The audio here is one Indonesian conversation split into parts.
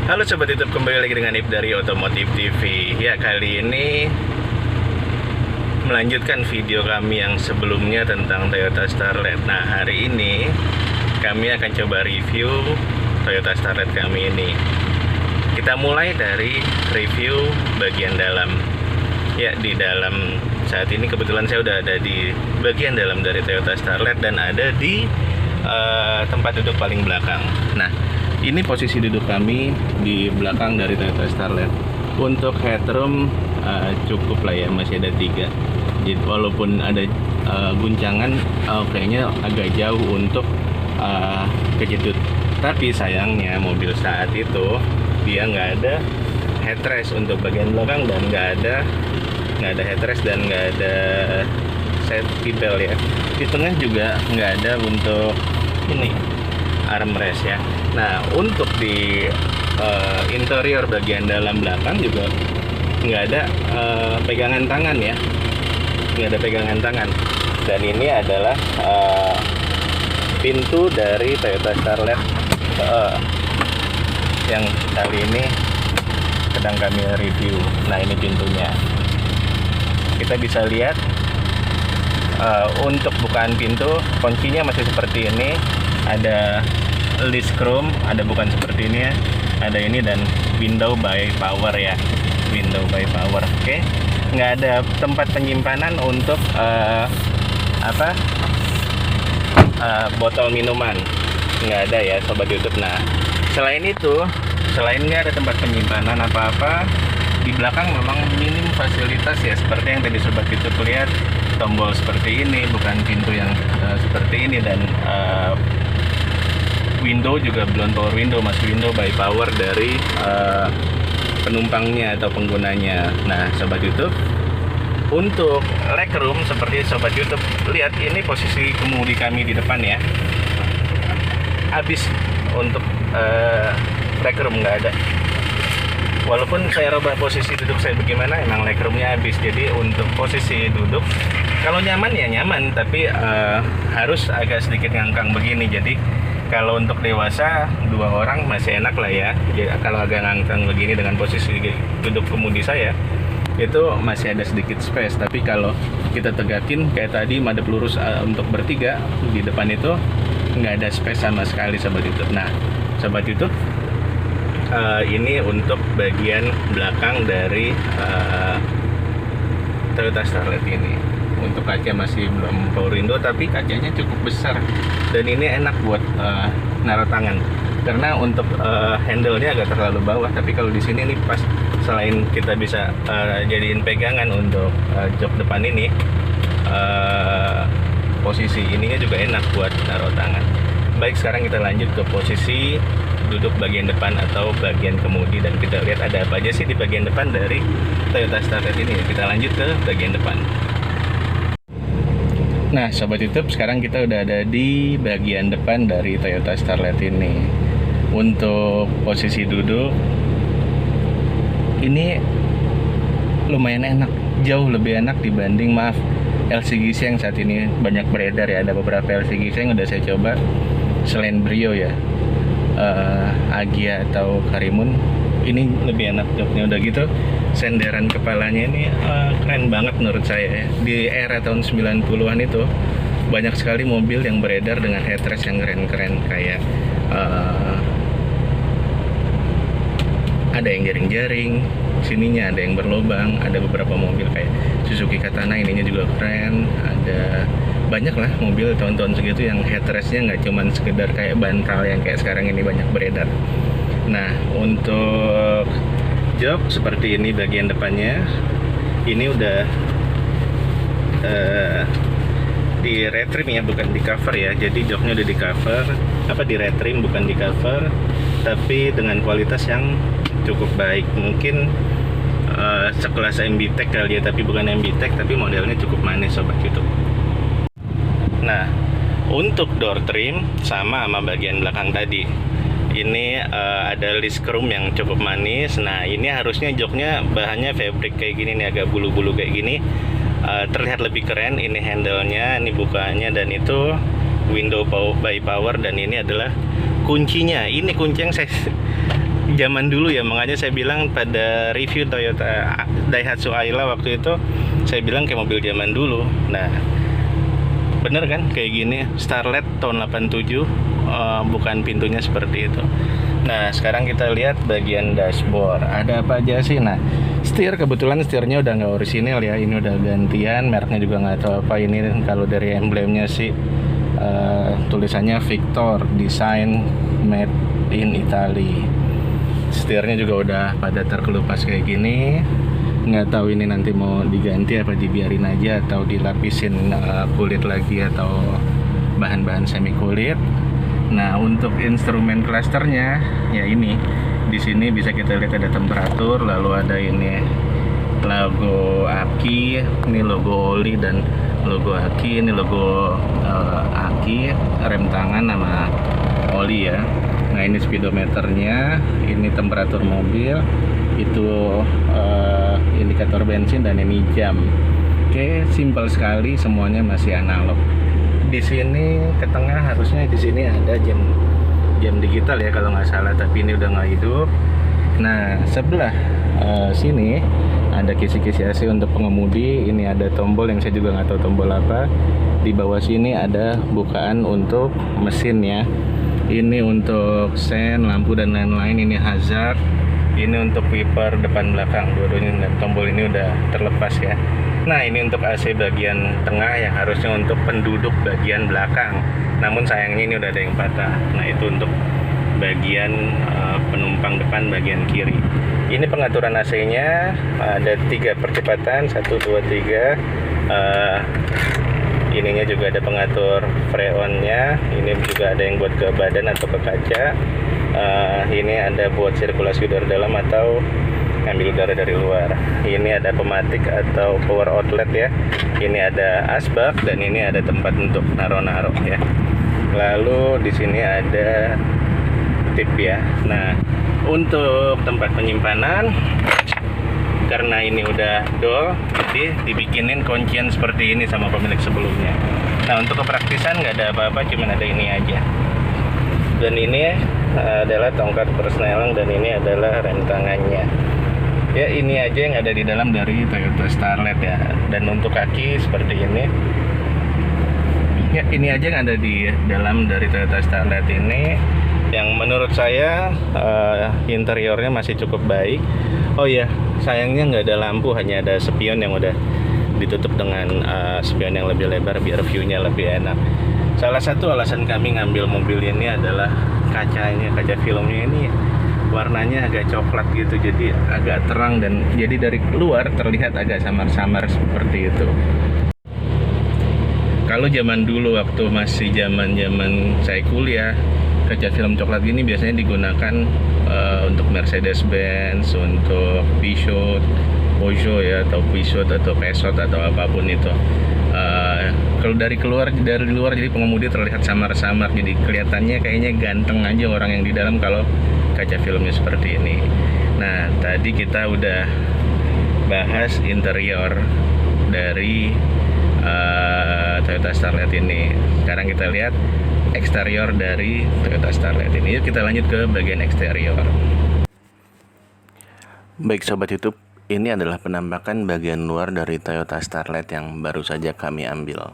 Halo Sobat YouTube, kembali lagi dengan Ip dari Otomotif TV. Ya, kali ini melanjutkan video kami yang sebelumnya tentang Toyota Starlet. Nah, hari ini kami akan coba review Toyota Starlet kami ini. Kita mulai dari review bagian dalam. Ya, di dalam saat ini kebetulan saya udah ada di bagian dalam dari Toyota Starlet dan ada di tempat duduk paling belakang. Nah, ini posisi duduk kami di belakang dari Toyota Starlet. Untuk headroom cukup lah ya, masih ada 3. Jadi walaupun ada guncangan, kayaknya agak jauh untuk kejedut. Tapi sayangnya mobil saat itu dia nggak ada headrest untuk bagian belakang dan nggak ada headrest dan nggak ada safety belt ya. Di tengah juga nggak ada untuk ini armrest ya. Nah, untuk di interior bagian dalam belakang juga nggak ada pegangan tangan ya, nggak ada pegangan tangan. Dan ini adalah pintu dari Toyota Starlet yang kali ini sedang kami review. Nah, ini pintunya. Kita bisa lihat untuk bukaan pintu, kuncinya masih seperti ini. Ada list chrome, ada bukan seperti ini ya, ada ini, dan window by power ya, window by power. Oke, nggak ada tempat penyimpanan untuk botol minuman, nggak ada ya Sobat YouTube. Nah, selain itu, selain nggak ada tempat penyimpanan apa-apa, di belakang memang minim fasilitas ya, seperti yang tadi Sobat YouTube lihat, tombol seperti ini, bukan pintu yang seperti ini, dan window juga belum power window, masih window by power dari penumpangnya atau penggunanya. Nah, Sobat YouTube, untuk legroom seperti Sobat YouTube lihat, ini posisi kemudi kami di depan ya, habis untuk legroom nggak ada. Walaupun saya rubah posisi duduk saya bagaimana, emang legroomnya habis. Jadi untuk posisi duduk, kalau nyaman ya nyaman, tapi harus agak sedikit ngangkang begini. Jadi kalau untuk dewasa 2 orang masih enak lah ya. Jadi, kalau agak ngangkang begini dengan posisi duduk kemudi saya, itu masih ada sedikit space. Tapi kalau kita tegakin kayak tadi madep lurus untuk bertiga di depan itu, nggak ada space sama sekali Sobat YouTube. Nah, Sobat YouTube, ini untuk bagian belakang dari Toyota Starlet ini. Untuk kaca masih belum power window, tapi kacanya cukup besar dan ini enak buat naruh tangan, karena untuk handle-nya agak terlalu bawah. Tapi kalau di sini nih pas, selain kita bisa jadiin pegangan untuk jok depan ini, posisi ininya juga enak buat naruh tangan. Baik, sekarang kita lanjut ke posisi duduk bagian depan atau bagian kemudi, dan kita lihat ada apa aja sih di bagian depan dari Toyota Starlet ini. Kita lanjut ke bagian depan. Nah, Sobat YouTube, sekarang kita udah ada di bagian depan dari Toyota Starlet ini. Untuk posisi duduk ini lumayan enak, jauh lebih enak dibanding LCGC yang saat ini banyak beredar ya. Ada beberapa LCGC yang udah saya coba selain Brio ya, Agia atau Karimun. Ini lebih enak joknya. Udah gitu, senderan kepalanya ini keren banget menurut saya ya. Di era tahun 90-an itu banyak sekali mobil yang beredar dengan headrest yang keren-keren, kayak ada yang jaring-jaring sininya, ada yang berlubang, ada beberapa mobil kayak Suzuki Katana, ininya juga keren. Ada banyak lah mobil tahun-tahun segitu yang headrestnya nggak cuman sekedar kayak bantal yang kayak sekarang ini banyak beredar. Nah, untuk jok seperti ini bagian depannya, ini udah di retrim ya, bukan di cover ya. Jadi joknya udah di cover, di retrim bukan di cover, tapi dengan kualitas yang cukup baik. Mungkin sekelas MB-Tech kali ya, tapi bukan MB-Tech, tapi modelnya cukup manis Sobat YouTube. Nah, untuk door trim sama bagian belakang tadi, ini ada list chrome yang cukup manis. Nah, ini harusnya joknya bahannya fabric kayak gini nih, agak bulu-bulu kayak gini, terlihat lebih keren. Ini handle-nya, ini bukanya, dan itu window by power, dan ini adalah kuncinya. Ini kunci yang saya zaman dulu ya, makanya saya bilang pada review Toyota Daihatsu Ayla waktu itu saya bilang kayak mobil zaman dulu. Nah, bener kan kayak gini, Starlet tahun 87, bukan pintunya seperti itu. Nah, sekarang kita lihat bagian dashboard. Ada apa aja sih? Nah, kebetulan setirnya udah nggak orisinil ya. Ini udah gantian, mereknya juga nggak tahu apa ini. Kalau dari emblemnya sih tulisannya Victor, design made in Italy. Setirnya juga udah pada terkelupas kayak gini. Nggak tahu ini nanti mau diganti apa dibiarin aja atau dilapisin kulit lagi atau bahan-bahan semi kulit. Nah, untuk instrumen clusternya ya ini. Di sini bisa kita lihat ada temperatur, lalu ada ini logo aki, ini logo oli dan logo aki, ini logo aki, rem tangan sama oli ya. Nah, ini speedometernya, ini temperatur mobil, itu indikator bensin dan ini jam. Oke, simpel sekali, semuanya masih analog. Di sini ke tengah harusnya di sini ada jam digital ya kalau nggak salah, tapi ini udah nggak hidup. Nah, sebelah sini ada kisi-kisi AC untuk pengemudi. Ini ada tombol yang saya juga nggak tahu tombol apa. Di bawah sini ada bukaan untuk mesin ya. Ini untuk sen, lampu dan lain-lain. Ini hazard. Ini untuk wiper depan belakang. Dua-duanya, dan tombol ini udah terlepas ya. Nah, ini untuk AC bagian tengah yang harusnya untuk penduduk bagian belakang. Namun sayangnya ini udah ada yang patah. Nah, itu untuk bagian penumpang depan bagian kiri. Ini pengaturan AC-nya ada 3 percepatan, 1, 2, 3. Ininya juga ada pengatur freon-nya. Ini juga ada yang buat ke badan atau ke kaca. Ini ada buat sirkulasi udara dalam atau ambil udara dari luar. Ini ada pematik atau power outlet ya. Ini ada asbak dan ini ada tempat untuk naro-naro ya. Lalu di sini ada tip ya. Nah, untuk tempat penyimpanan, karena ini udah dol, jadi dibikinin kuncian seperti ini sama pemilik sebelumnya. Nah, untuk kepraktisan nggak ada apa-apa, cuman ada ini aja. Dan ini adalah tongkat persneling dan ini adalah rem tangannya. Ya, ini aja yang ada di dalam dari Toyota Starlet ya. Dan untuk kaki seperti ini. Ya, ini aja yang ada di dalam dari Toyota Starlet ini. Yang menurut saya interiornya masih cukup baik. Oh ya, sayangnya nggak ada lampu, hanya ada spion yang udah ditutup dengan spion yang lebih lebar biar view-nya lebih enak. Salah satu alasan kami ngambil mobil ini adalah kacanya, kaca filmnya ini warnanya agak coklat gitu, jadi agak terang dan jadi dari luar terlihat agak samar-samar seperti itu. Kalau zaman dulu waktu masih zaman saya kuliah, kaca film coklat gini biasanya digunakan untuk Mercedes-Benz, untuk Peugeot ya, atau Peugeot atau Peugeot atau apapun itu. Kalau dari luar jadi pengemudi terlihat samar-samar, jadi kelihatannya kayaknya ganteng aja orang yang di dalam kalau kaca filmnya seperti ini. Nah, tadi kita udah bahas interior dari Toyota Starlet ini. Sekarang kita lihat eksterior dari Toyota Starlet ini. Yuk kita lanjut ke bagian eksterior. Baik sobat YouTube, ini adalah penampakan bagian luar dari Toyota Starlet yang baru saja kami ambil.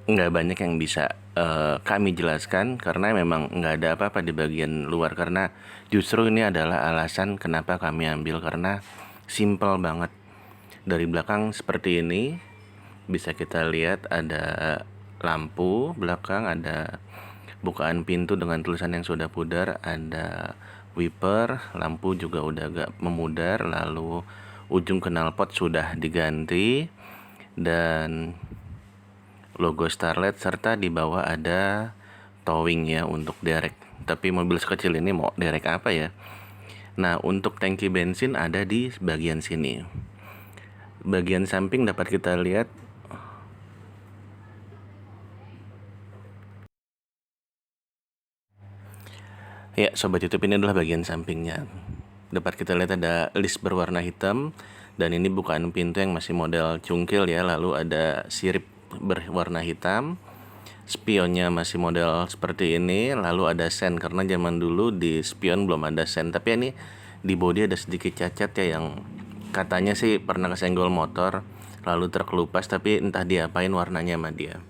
Nggak banyak yang bisa kami jelaskan karena memang nggak ada apa-apa di bagian luar, karena justru ini adalah alasan kenapa kami ambil, karena simple banget. Dari belakang seperti ini bisa kita lihat ada lampu belakang, ada bukaan pintu dengan tulisan yang sudah pudar, ada wiper, lampu juga udah agak memudar, lalu ujung knalpot sudah diganti dan logo Starlet, serta di bawah ada towing ya untuk derek. Tapi mobil sekecil ini mau derek apa ya? Nah, untuk tangki bensin ada di bagian sini. Bagian samping dapat kita lihat ya sobat YouTube, ini adalah bagian sampingnya. Dapat kita lihat ada list berwarna hitam dan ini bukaan pintu yang masih model cungkil ya, lalu ada sirip berwarna hitam. spionnya masih model seperti ini, lalu ada sen karena zaman dulu di spion belum ada sen. Tapi ini di bodi ada sedikit cacat ya, yang katanya sih pernah kesenggol motor lalu terkelupas, tapi entah diapain warnanya sama dia.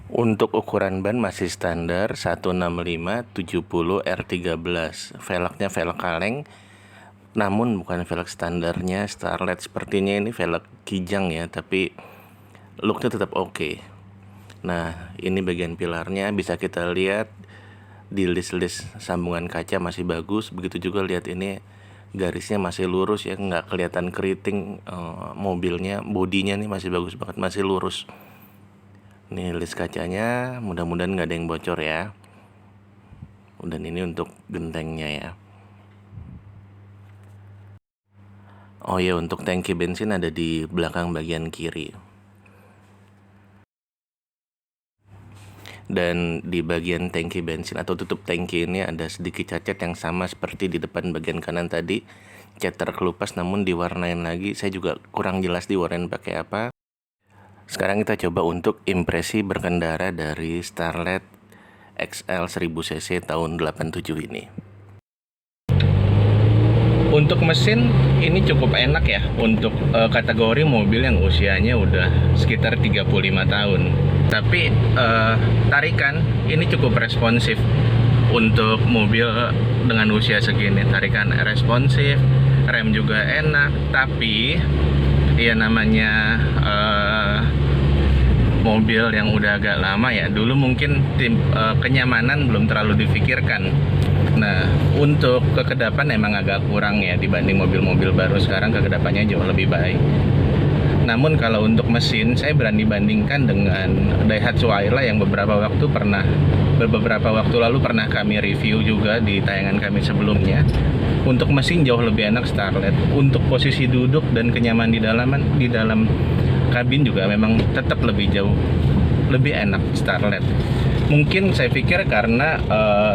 Untuk ukuran ban masih standar 165/70 R13. Velgnya velg kaleng, namun bukan velg standarnya Starlet. Sepertinya ini velg kijang ya, tapi looknya tetap oke. Nah, ini bagian pilarnya bisa kita lihat di list-list sambungan kaca masih bagus. Begitu juga lihat ini garisnya masih lurus ya, nggak kelihatan keriting. Mobilnya, bodinya nih masih bagus banget, masih lurus. Nih list kacanya, mudah-mudahan nggak ada yang bocor ya. Dan ini untuk gentengnya ya. Oh ya, untuk tangki bensin ada di belakang bagian kiri. Dan di bagian tangki bensin atau tutup tangki ini ada sedikit cacat yang sama seperti di depan bagian kanan tadi. Cat terkelupas namun diwarnain lagi. Saya juga kurang jelas diwarnain pakai apa. Sekarang kita coba untuk impresi berkendara dari Starlet XL 1000cc tahun 87 ini. Untuk mesin ini cukup enak ya, untuk kategori mobil yang usianya udah sekitar 35 tahun. Tapi tarikan ini cukup responsif untuk mobil dengan usia segini. Tarikan responsif, rem juga enak, tapi ya namanya mobil yang udah agak lama ya. Dulu mungkin kenyamanan belum terlalu difikirkan. Nah, untuk kekedapan emang agak kurang ya dibanding mobil-mobil baru. Sekarang kekedapannya jauh lebih baik. Namun kalau untuk mesin, saya berani bandingkan dengan Daihatsu Ayla yang beberapa waktu lalu pernah kami review juga di tayangan kami sebelumnya. Untuk mesin jauh lebih enak Starlet. Untuk posisi duduk dan kenyamanan di dalam kabin juga memang tetap lebih enak Starlet. Mungkin saya pikir karena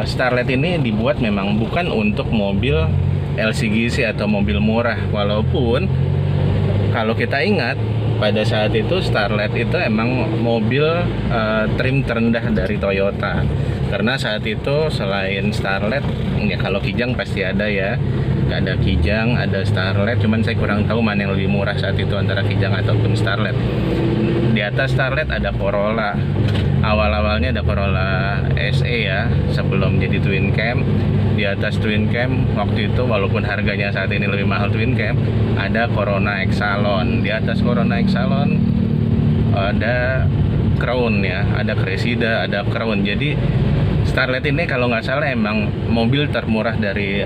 Starlet ini dibuat memang bukan untuk mobil LCGC atau mobil murah. Walaupun kalau kita ingat pada saat itu Starlet itu emang mobil trim terendah dari Toyota. Karena saat itu selain Starlet, ya kalau Kijang pasti ada ya. Ada Kijang, ada Starlet, cuman saya kurang tahu mana yang lebih murah saat itu antara Kijang ataupun Starlet. Di atas Starlet ada Corolla. Awal-awalnya ada Corolla SE ya, sebelum jadi Twin Cam. Di atas Twin Cam waktu itu, walaupun harganya saat ini lebih mahal Twin Cam, ada Corona Exalon. Di atas Corona Exalon ada Crown ya, ada Cressida, ada Crown. Jadi Starlet ini kalau nggak salah emang mobil termurah dari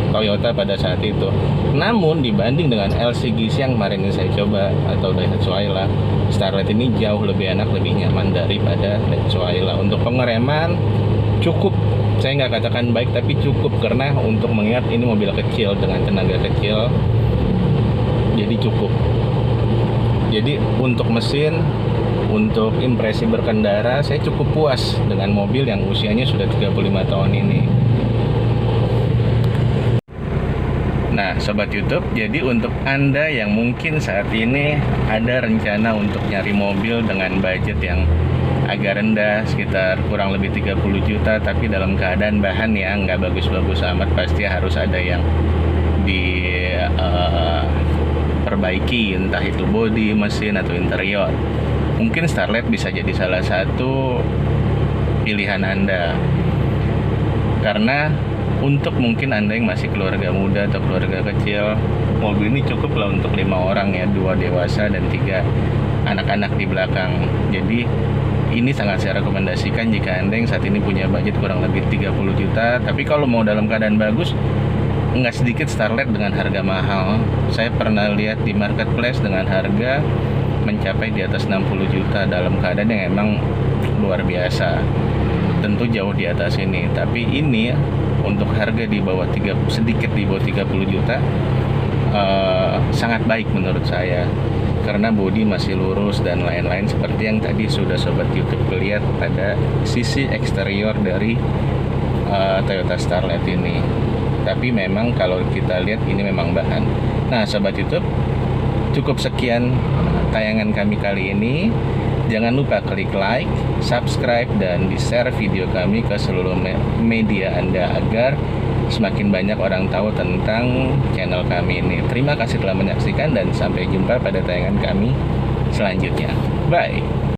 Toyota pada saat itu. Namun dibanding dengan LCGC yang kemarin ini saya coba atau Daihatsu Ayla, Starlet ini jauh lebih enak, lebih nyaman daripada Daihatsu Ayla. Untuk pengereman cukup, saya nggak katakan baik tapi cukup, karena untuk mengingat ini mobil kecil dengan tenaga kecil, jadi cukup. Jadi untuk mesin, untuk impresi berkendara, saya cukup puas dengan mobil yang usianya sudah 35 tahun ini. Nah, Sobat YouTube, jadi untuk Anda yang mungkin saat ini ada rencana untuk nyari mobil dengan budget yang agak rendah, sekitar kurang lebih 30 juta, tapi dalam keadaan bahan yang nggak bagus-bagus amat, pasti harus ada yang diperbaiki, entah itu bodi, mesin, atau interior. Mungkin Starlet bisa jadi salah satu pilihan Anda. Karena untuk mungkin Anda yang masih keluarga muda atau keluarga kecil, mobil ini cukup lah untuk 5 orang ya, 2 dewasa dan 3 anak-anak di belakang. Jadi ini sangat saya rekomendasikan jika Anda yang saat ini punya budget kurang lebih 30 juta. Tapi kalau mau dalam keadaan bagus, nggak sedikit Starlet dengan harga mahal. Saya pernah lihat di marketplace dengan harga mencapai di atas 60 juta dalam keadaan yang emang luar biasa. Tentu jauh di atas ini, tapi ini untuk harga di bawah sedikit di bawah 30 juta sangat baik menurut saya, karena bodi masih lurus dan lain-lain seperti yang tadi sudah Sobat YouTube lihat pada sisi eksterior dari Toyota Starlet ini. Tapi memang kalau kita lihat ini memang bahan. Nah, Sobat YouTube, cukup sekian tayangan kami kali ini. Jangan lupa klik like, subscribe, dan di-share video kami ke seluruh media Anda agar semakin banyak orang tahu tentang channel kami ini. Terima kasih telah menyaksikan dan sampai jumpa pada tayangan kami selanjutnya. Bye!